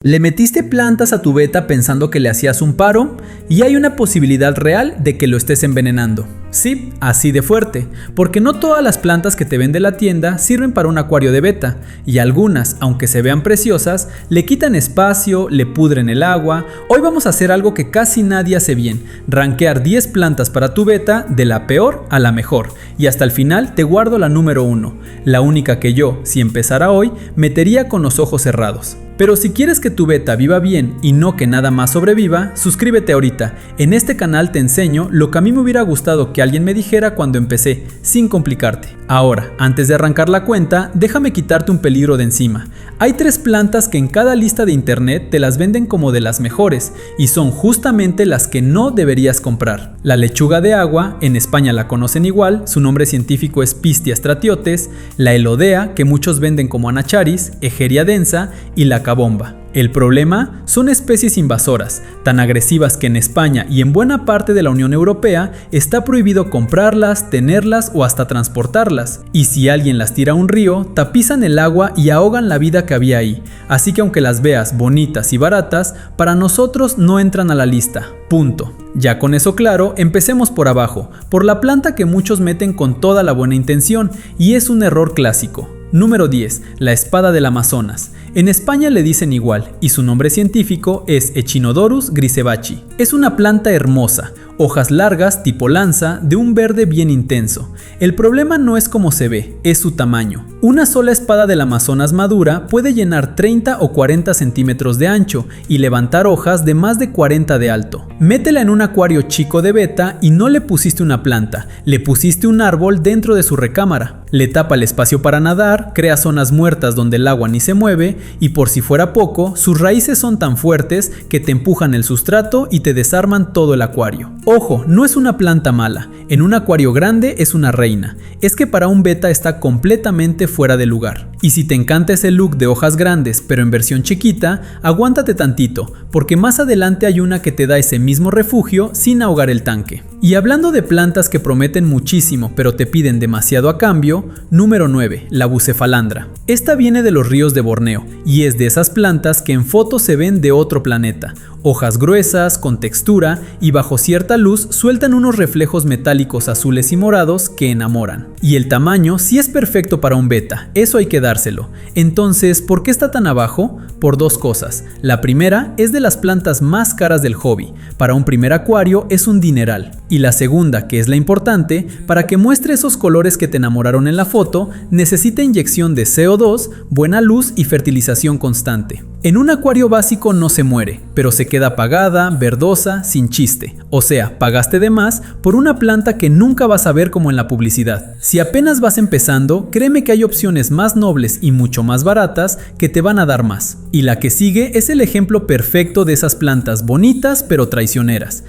Le metiste plantas a tu beta pensando que le hacías un paro y hay una posibilidad real de que lo estés envenenando. Sí, así de fuerte, porque no todas las plantas que te vende la tienda sirven para un acuario de beta y algunas, aunque se vean preciosas, le quitan espacio, le pudren el agua. Hoy vamos a hacer algo que casi nadie hace bien, rankear 10 plantas para tu beta de la peor a la mejor y hasta el final te guardo la número 1, la única que yo, si empezara hoy, metería con los ojos cerrados. Pero si quieres que tu beta viva bien y no que nada más sobreviva, suscríbete ahorita. En este canal te enseño lo que a mí me hubiera gustado que alguien me dijera cuando empecé, sin complicarte. Ahora, antes de arrancar la cuenta, déjame quitarte un peligro de encima. Hay 3 plantas que en cada lista de internet te las venden como de las mejores y son justamente las que no deberías comprar. La lechuga de agua, en España la conocen igual, su nombre científico es Pistia stratiotes, la elodea, que muchos venden como anacharis, Egeria densa y la bomba. El problema son especies invasoras, tan agresivas que en España y en buena parte de la Unión Europea está prohibido comprarlas, tenerlas o hasta transportarlas. Y si alguien las tira a un río, tapizan el agua y ahogan la vida que había ahí. Así que aunque las veas bonitas y baratas, para nosotros no entran a la lista. Punto. Ya con eso claro, empecemos por abajo, por la planta que muchos meten con toda la buena intención y es un error clásico. Número 10. La espada del Amazonas. En España le dicen igual y su nombre científico es Echinodorus grisebachi. Es una planta hermosa, hojas largas tipo lanza de un verde bien intenso. El problema no es cómo se ve, es su tamaño. Una sola espada del Amazonas madura puede llenar 30 o 40 centímetros de ancho y levantar hojas de más de 40 de alto. Métela en un acuario chico de beta y no le pusiste una planta, le pusiste un árbol dentro de su recámara. Le tapa el espacio para nadar, crea zonas muertas donde el agua ni se mueve y por si fuera poco, sus raíces son tan fuertes que te empujan el sustrato y te desarman todo el acuario. Ojo, no es una planta mala, en un acuario grande es una reina, es que para un beta está completamente fuera de lugar. Y si te encanta ese look de hojas grandes pero en versión chiquita, aguántate tantito, porque más adelante hay una que te da ese mismo refugio sin ahogar el tanque. Y hablando de plantas que prometen muchísimo pero te piden demasiado a cambio, número 9, la bucefalandra. Esta viene de los ríos de Borneo y es de esas plantas que en fotos se ven de otro planeta. Hojas gruesas, con textura y bajo cierta luz sueltan unos reflejos metálicos azules y morados que enamoran. Y el tamaño sí es perfecto para un beta, eso hay que dárselo. Entonces, ¿por qué está tan abajo? Por 2 cosas. La primera es de las plantas más caras del hobby. Para un primer acuario es un dineral. Y la segunda, que es la importante, para que muestre esos colores que te enamoraron en la foto, necesita inyección de CO2, buena luz y fertilización constante. En un acuario básico no se muere, pero se queda apagada, verdosa, sin chiste. O sea, pagaste de más por una planta que nunca vas a ver como en la publicidad. Si apenas vas empezando, créeme que hay opciones más nobles y mucho más baratas que te van a dar más. Y la que sigue es el ejemplo perfecto de esas plantas bonitas pero traicioneras.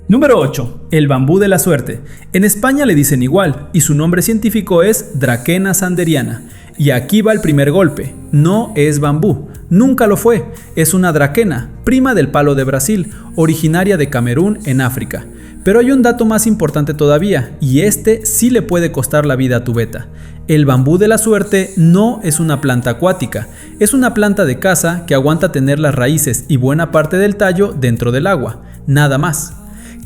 Número 8. El bambú de la suerte. En España le dicen igual y su nombre científico es Dracena sanderiana. Y aquí va el primer golpe. No es bambú. Nunca lo fue. Es una draquena, prima del palo de Brasil, originaria de Camerún en África. Pero hay un dato más importante todavía y este sí le puede costar la vida a tu beta. El bambú de la suerte no es una planta acuática, es una planta de casa que aguanta tener las raíces y buena parte del tallo dentro del agua. Nada más.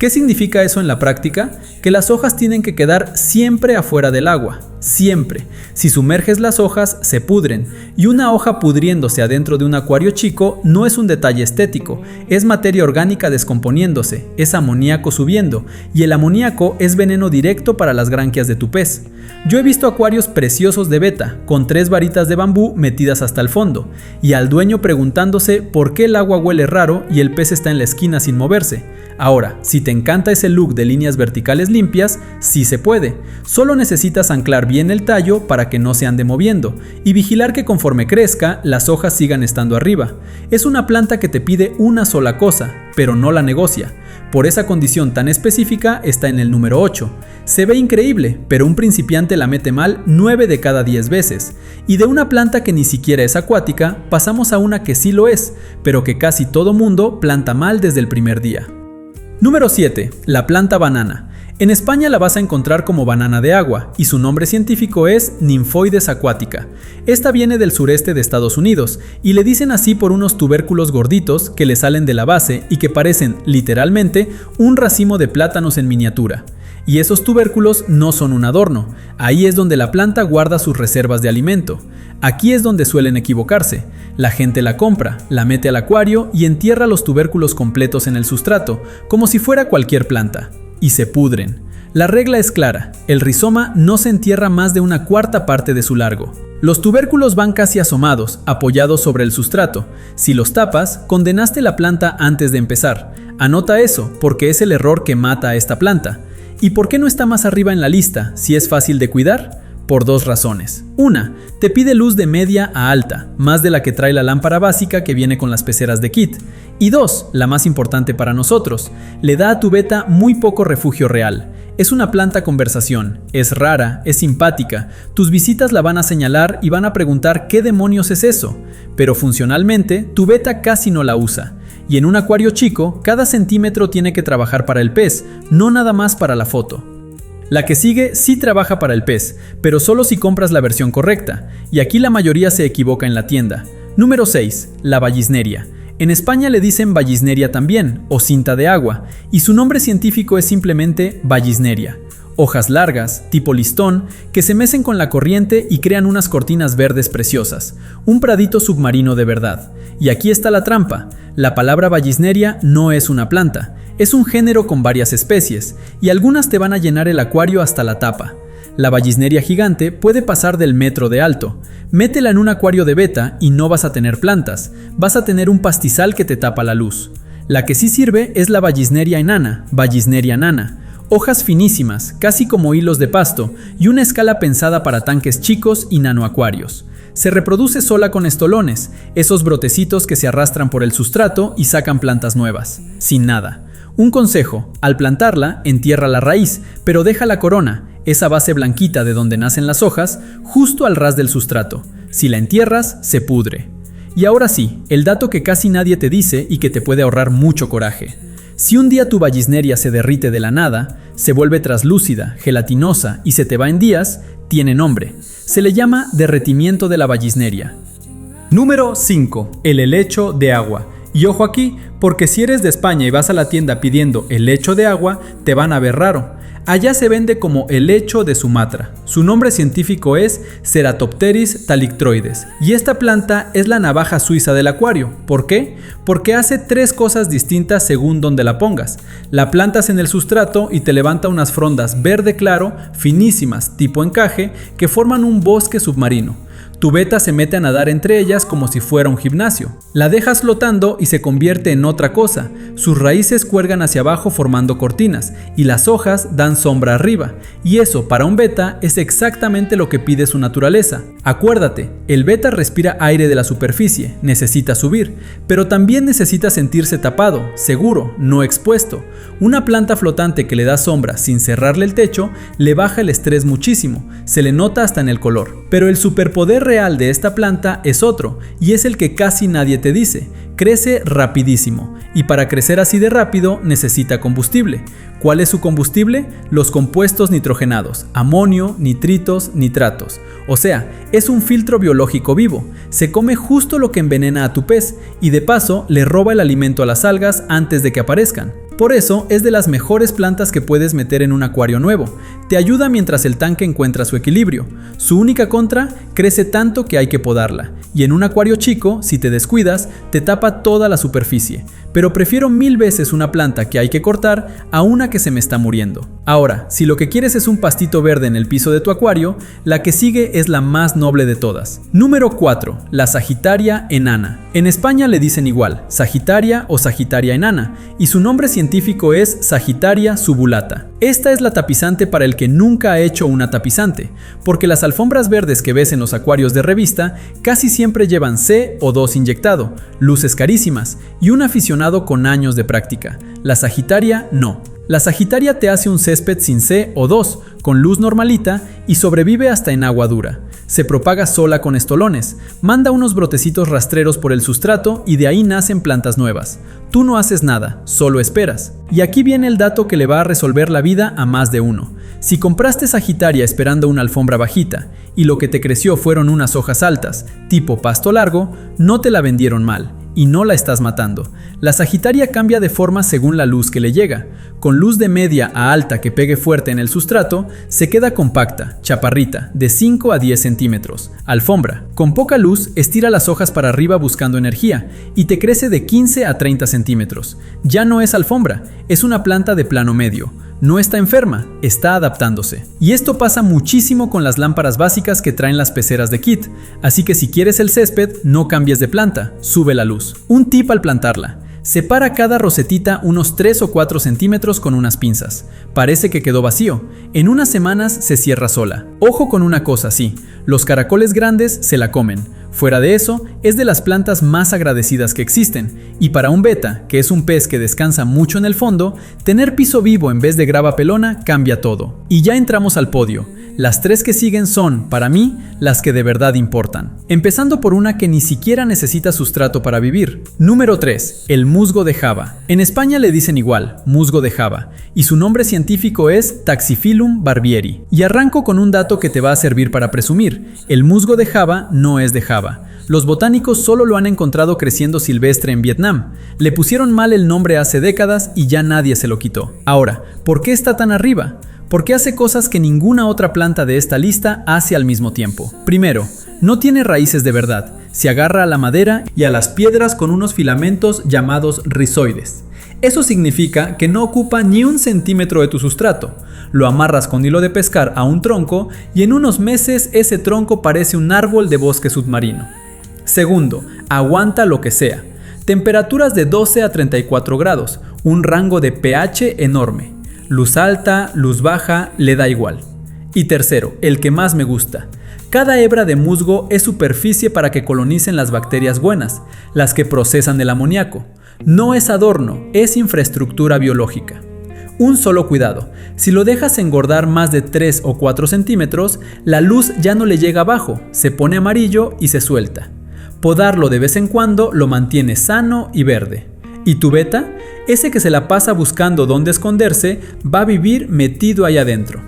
¿Qué significa eso en la práctica? Que las hojas tienen que quedar siempre afuera del agua, siempre. Si sumerges las hojas, se pudren, y una hoja pudriéndose adentro de un acuario chico no es un detalle estético, es materia orgánica descomponiéndose, es amoníaco subiendo, y el amoníaco es veneno directo para las branquias de tu pez. Yo he visto acuarios preciosos de beta, con 3 varitas de bambú metidas hasta el fondo, y al dueño preguntándose por qué el agua huele raro y el pez está en la esquina sin moverse. Ahora, si te encanta ese look de líneas verticales limpias, sí se puede. Solo necesitas anclar bien el tallo para que no se ande moviendo y vigilar que conforme crezca, las hojas sigan estando arriba. Es una planta que te pide una sola cosa, pero no la negocia. Por esa condición tan específica está en el número 8. Se ve increíble, pero un principiante la mete mal 9 de cada 10 veces. Y de una planta que ni siquiera es acuática, pasamos a una que sí lo es, pero que casi todo mundo planta mal desde el primer día. Número 7. La planta banana. En España la vas a encontrar como banana de agua y su nombre científico es Nymphoides aquatica. Esta viene del sureste de Estados Unidos y le dicen así por unos tubérculos gorditos que le salen de la base y que parecen, literalmente, un racimo de plátanos en miniatura. Y esos tubérculos no son un adorno, ahí es donde la planta guarda sus reservas de alimento. Aquí es donde suelen equivocarse. La gente la compra, la mete al acuario y entierra los tubérculos completos en el sustrato, como si fuera cualquier planta. Y se pudren. La regla es clara, el rizoma no se entierra más de una cuarta parte de su largo. Los tubérculos van casi asomados, apoyados sobre el sustrato. Si los tapas, condenaste la planta antes de empezar. Anota eso, porque es el error que mata a esta planta. ¿Y por qué no está más arriba en la lista, si es fácil de cuidar? Por dos razones. Una, te pide luz de media a alta, más de la que trae la lámpara básica que viene con las peceras de kit. Y dos, la más importante para nosotros, le da a tu beta muy poco refugio real. Es una planta conversación, es rara, es simpática, tus visitas la van a señalar y van a preguntar qué demonios es eso, pero funcionalmente tu beta casi no la usa. Y en un acuario chico, cada centímetro tiene que trabajar para el pez, no nada más para la foto. La que sigue sí trabaja para el pez, pero solo si compras la versión correcta, y aquí la mayoría se equivoca en la tienda. Número 6. La Vallisneria. En España le dicen Vallisneria también, o cinta de agua, y su nombre científico es simplemente Vallisneria. Hojas largas, tipo listón, que se mecen con la corriente y crean unas cortinas verdes preciosas. Un pradito submarino de verdad. Y aquí está la trampa. La palabra Vallisneria no es una planta, es un género con varias especies, y algunas te van a llenar el acuario hasta la tapa. La Vallisneria gigante puede pasar del metro de alto. Métela en un acuario de beta y no vas a tener plantas, vas a tener un pastizal que te tapa la luz. La que sí sirve es la Vallisneria enana, Vallisneria nana. Hojas finísimas, casi como hilos de pasto, y una escala pensada para tanques chicos y nanoacuarios. Se reproduce sola con estolones, esos brotecitos que se arrastran por el sustrato y sacan plantas nuevas, sin nada. Un consejo, al plantarla, entierra la raíz, pero deja la corona, esa base blanquita de donde nacen las hojas, justo al ras del sustrato. Si la entierras, se pudre. Y ahora sí, el dato que casi nadie te dice y que te puede ahorrar mucho coraje. Si un día tu Vallisneria se derrite de la nada, se vuelve traslúcida, gelatinosa y se te va en días, tiene nombre. Se le llama derretimiento de la Vallisneria. Número 5. El helecho de agua. Y ojo aquí, porque si eres de España y vas a la tienda pidiendo helecho de agua, te van a ver raro. Allá se vende como helecho de Sumatra. Su nombre científico es Ceratopteris thalictroides. Y esta planta es la navaja suiza del acuario. ¿Por qué? Porque hace tres cosas distintas según donde la pongas. La plantas en el sustrato y te levanta unas frondas verde claro, finísimas, tipo encaje, que forman un bosque submarino. Tu beta se mete a nadar entre ellas como si fuera un gimnasio. La dejas flotando y se convierte en otra cosa. Sus raíces cuelgan hacia abajo formando cortinas y las hojas dan sombra arriba. Y eso para un beta es exactamente lo que pide su naturaleza. Acuérdate, el beta respira aire de la superficie, necesita subir, pero también necesita sentirse tapado, seguro, no expuesto. Una planta flotante que le da sombra sin cerrarle el techo le baja el estrés muchísimo, se le nota hasta en el color. Pero el superpoder real de esta planta es otro, y es el que casi nadie te dice. Crece rapidísimo, y para crecer así de rápido necesita combustible. ¿Cuál es su combustible? Los compuestos nitrogenados, amonio, nitritos, nitratos. O sea, es un filtro biológico vivo. Se come justo lo que envenena a tu pez, y de paso le roba el alimento a las algas antes de que aparezcan. Por eso es de las mejores plantas que puedes meter en un acuario nuevo. Te ayuda mientras el tanque encuentra su equilibrio. Su única contra, crece tanto que hay que podarla. Y en un acuario chico, si te descuidas, te tapa toda la superficie. Pero prefiero 1000 veces una planta que hay que cortar a una que se me está muriendo. Ahora, si lo que quieres es un pastito verde en el piso de tu acuario, la que sigue es la más noble de todas. Número 4. La Sagittaria enana. En España le dicen igual, Sagittaria o Sagittaria enana, y su nombre científico es Sagittaria subulata. Esta es la tapizante para el que nunca ha hecho una tapizante, porque las alfombras verdes que ves en los acuarios de revista casi siempre llevan CO2 inyectado, luces carísimas y un aficionado con años de práctica. La Sagittaria no. La Sagitaria te hace un césped sin C o2, con luz normalita y sobrevive hasta en agua dura. Se propaga sola con estolones, manda unos brotecitos rastreros por el sustrato y de ahí nacen plantas nuevas. Tú no haces nada, solo esperas. Y aquí viene el dato que le va a resolver la vida a más de uno. Si compraste Sagitaria esperando una alfombra bajita y lo que te creció fueron unas hojas altas, tipo pasto largo, no te la vendieron mal. Y no la estás matando. La Sagitaria cambia de forma según la luz que le llega. Con luz de media a alta que pegue fuerte en el sustrato, se queda compacta, chaparrita, de 5 a 10 centímetros. Alfombra. Con poca luz, estira las hojas para arriba buscando energía y te crece de 15 a 30 centímetros. Ya no es alfombra, es una planta de plano medio. No está enferma, está adaptándose. Y esto pasa muchísimo con las lámparas básicas que traen las peceras de kit, así que si quieres el césped, no cambies de planta, sube la luz. Un tip al plantarla: separa cada rosetita unos 3 o 4 centímetros con unas pinzas. Parece que quedó vacío. En unas semanas se cierra sola. Ojo con una cosa, sí, los caracoles grandes se la comen. Fuera de eso, es de las plantas más agradecidas que existen, y para un beta, que es un pez que descansa mucho en el fondo, tener piso vivo en vez de grava pelona cambia todo. Y ya entramos al podio. Las 3 que siguen son, para mí, las que de verdad importan. Empezando por una que ni siquiera necesita sustrato para vivir. Número 3. El musgo de Java. En España le dicen igual, musgo de Java, y su nombre científico es Taxiphyllum barbieri. Y arranco con un dato que te va a servir para presumir. El musgo de Java no es de Java. Los botánicos solo lo han encontrado creciendo silvestre en Vietnam. Le pusieron mal el nombre hace décadas y ya nadie se lo quitó. Ahora, ¿por qué está tan arriba? Porque hace cosas que ninguna otra planta de esta lista hace al mismo tiempo. Primero, no tiene raíces de verdad. Se agarra a la madera y a las piedras con unos filamentos llamados rizoides. Eso significa que no ocupa ni 1 centímetro de tu sustrato. Lo amarras con hilo de pescar a un tronco y en unos meses ese tronco parece un árbol de bosque submarino. Segundo, aguanta lo que sea. Temperaturas de 12 a 34 grados, un rango de pH enorme. Luz alta, luz baja, le da igual. Y tercero, el que más me gusta. Cada hebra de musgo es superficie para que colonicen las bacterias buenas, las que procesan el amoníaco. No es adorno, es infraestructura biológica. Un solo cuidado: si lo dejas engordar más de 3 o 4 centímetros, la luz ya no le llega abajo, se pone amarillo y se suelta. Podarlo de vez en cuando lo mantiene sano y verde. ¿Y tu beta? Ese que se la pasa buscando dónde esconderse, va a vivir metido ahí adentro.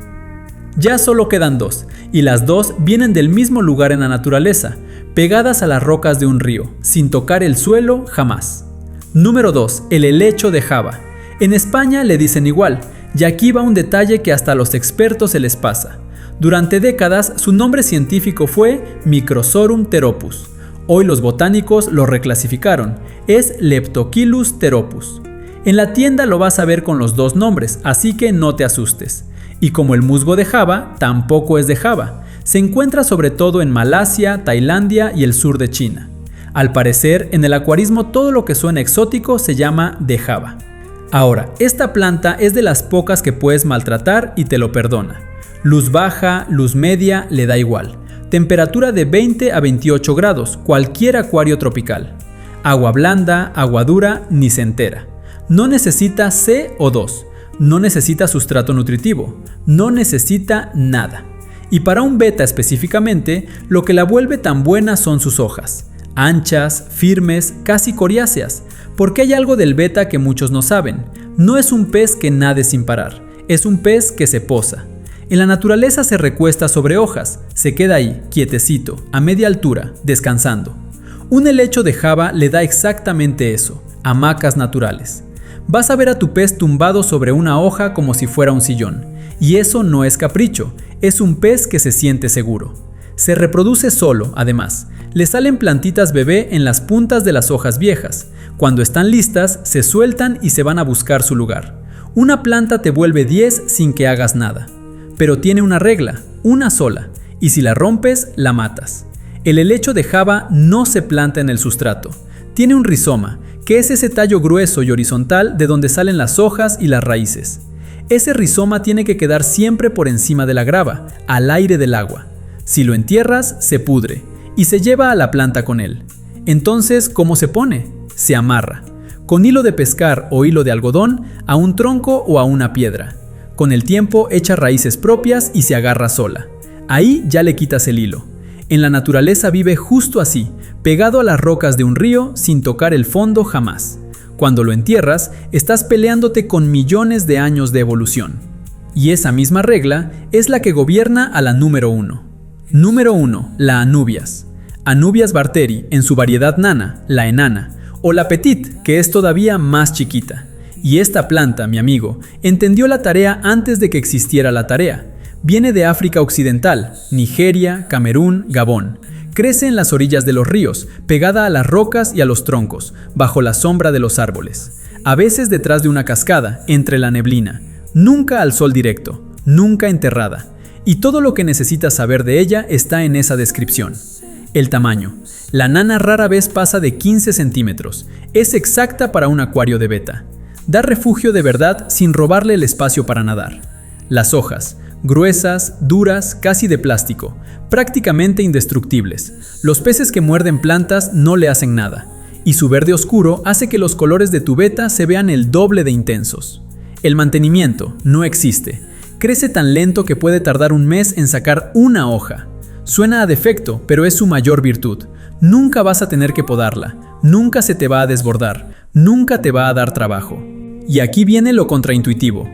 Ya solo quedan 2, y las 2 vienen del mismo lugar en la naturaleza, pegadas a las rocas de un río, sin tocar el suelo jamás. Número 2. El helecho de Java. En España le dicen igual, y aquí va un detalle que hasta a los expertos se les pasa. Durante décadas su nombre científico fue Microsorum pteropus. Hoy los botánicos lo reclasificaron, es Leptochilus pteropus. En la tienda lo vas a ver con los 2 nombres, así que no te asustes. Y como el musgo de Java, tampoco es de Java. Se encuentra sobre todo en Malasia, Tailandia y el sur de China. Al parecer, en el acuarismo todo lo que suena exótico se llama de Java. Ahora, esta planta es de las pocas que puedes maltratar y te lo perdona. Luz baja, luz media, le da igual. Temperatura de 20 a 28 grados, cualquier acuario tropical. Agua blanda, agua dura, ni se entera. No necesita CO2, no necesita sustrato nutritivo, no necesita nada. Y para un beta específicamente, lo que la vuelve tan buena son sus hojas. Anchas, firmes, casi coriáceas. Porque hay algo del beta que muchos no saben. No es un pez que nade sin parar, es un pez que se posa. En la naturaleza se recuesta sobre hojas, se queda ahí, quietecito, a media altura, descansando. Un helecho de Java le da exactamente eso, hamacas naturales. Vas a ver a tu pez tumbado sobre una hoja como si fuera un sillón. Y eso no es capricho, es un pez que se siente seguro. Se reproduce solo, además. Le salen plantitas bebé en las puntas de las hojas viejas. Cuando están listas, se sueltan y se van a buscar su lugar. Una planta te vuelve 10 sin que hagas nada. Pero tiene una regla, una sola, y si la rompes, la matas. El helecho de Java no se planta en el sustrato. Tiene un rizoma, que es ese tallo grueso y horizontal de donde salen las hojas y las raíces. Ese rizoma tiene que quedar siempre por encima de la grava, al aire del agua. Si lo entierras, se pudre, y se lleva a la planta con él. Entonces, ¿cómo se pone? Se amarra. con hilo de pescar o hilo de algodón, a un tronco o a una piedra. Con el tiempo echa raíces propias y se agarra sola. Ahí ya le quitas el hilo. En la naturaleza vive justo así, pegado a las rocas de un río sin tocar el fondo jamás. Cuando lo entierras, estás peleándote con millones de años de evolución. Y esa misma regla es la que gobierna a la número 1. Número 1. La Anubias. Anubias barteri, en su variedad nana, la enana, o la petit, que es todavía más chiquita. Y esta planta, mi amigo, entendió la tarea antes de que existiera la tarea. Viene de África Occidental, Nigeria, Camerún, Gabón. Crece en las orillas de los ríos, pegada a las rocas y a los troncos, bajo la sombra de los árboles. A veces detrás de una cascada, entre la neblina. Nunca al sol directo, nunca enterrada. Y todo lo que necesitas saber de ella está en esa descripción. El tamaño. La nana rara vez pasa de 15 centímetros. Es exacta para un acuario de beta. Da refugio de verdad sin robarle el espacio para nadar. Las hojas. Gruesas, duras, casi de plástico, prácticamente indestructibles. Los peces que muerden plantas no le hacen nada, y su verde oscuro hace que los colores de tu beta se vean el doble de intensos. El mantenimiento no existe. Crece tan lento que puede tardar un mes en sacar una hoja. Suena a defecto, pero es su mayor virtud. Nunca vas a tener que podarla, nunca se te va a desbordar, nunca te va a dar trabajo. Y aquí viene lo contraintuitivo.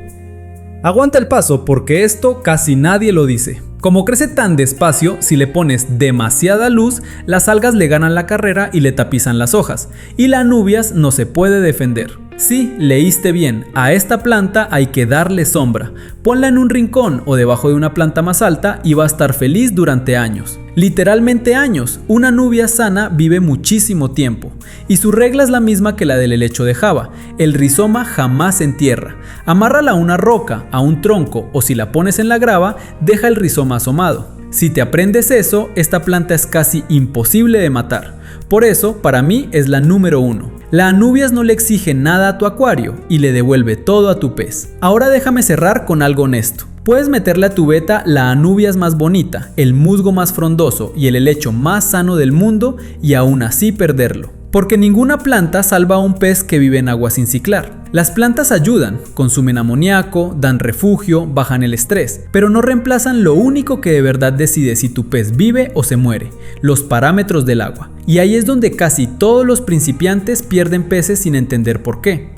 Aguanta el paso porque esto casi nadie lo dice. Como crece tan despacio, si le pones demasiada luz, las algas le ganan la carrera y le tapizan las hojas, y la Anubias no se puede defender. Sí, leíste bien, a esta planta hay que darle sombra. Ponla en un rincón o debajo de una planta más alta y va a estar feliz durante años. Literalmente años. Una Anubia sana vive muchísimo tiempo. Y su regla es la misma que la del helecho de Java. El rizoma jamás se entierra. Amárrala a una roca, a un tronco o si la pones en la grava, deja el rizoma asomado. Si te aprendes eso, esta planta es casi imposible de matar. Por eso, para mí, es la número 1. La Anubias no le exige nada a tu acuario y le devuelve todo a tu pez. Ahora déjame cerrar con algo honesto. Puedes meterle a tu beta la Anubias más bonita, el musgo más frondoso y el helecho más sano del mundo y aún así perderlo. Porque ninguna planta salva a un pez que vive en agua sin ciclar. Las plantas ayudan, consumen amoníaco, dan refugio, bajan el estrés, pero no reemplazan lo único que de verdad decide si tu pez vive o se muere, los parámetros del agua. Y ahí es donde casi todos los principiantes pierden peces sin entender por qué.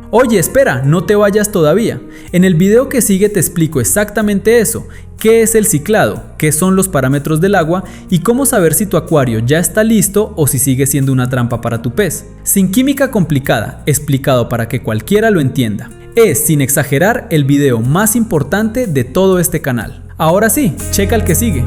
Oye, espera, no te vayas todavía. En el video que sigue te explico exactamente eso. ¿Qué es el ciclado? ¿Qué son los parámetros del agua? Y cómo saber si tu acuario ya está listo o si sigue siendo una trampa para tu pez. Sin química complicada, explicado para que cualquiera lo entienda. Es, sin exagerar, el video más importante de todo este canal. Ahora sí, checa el que sigue.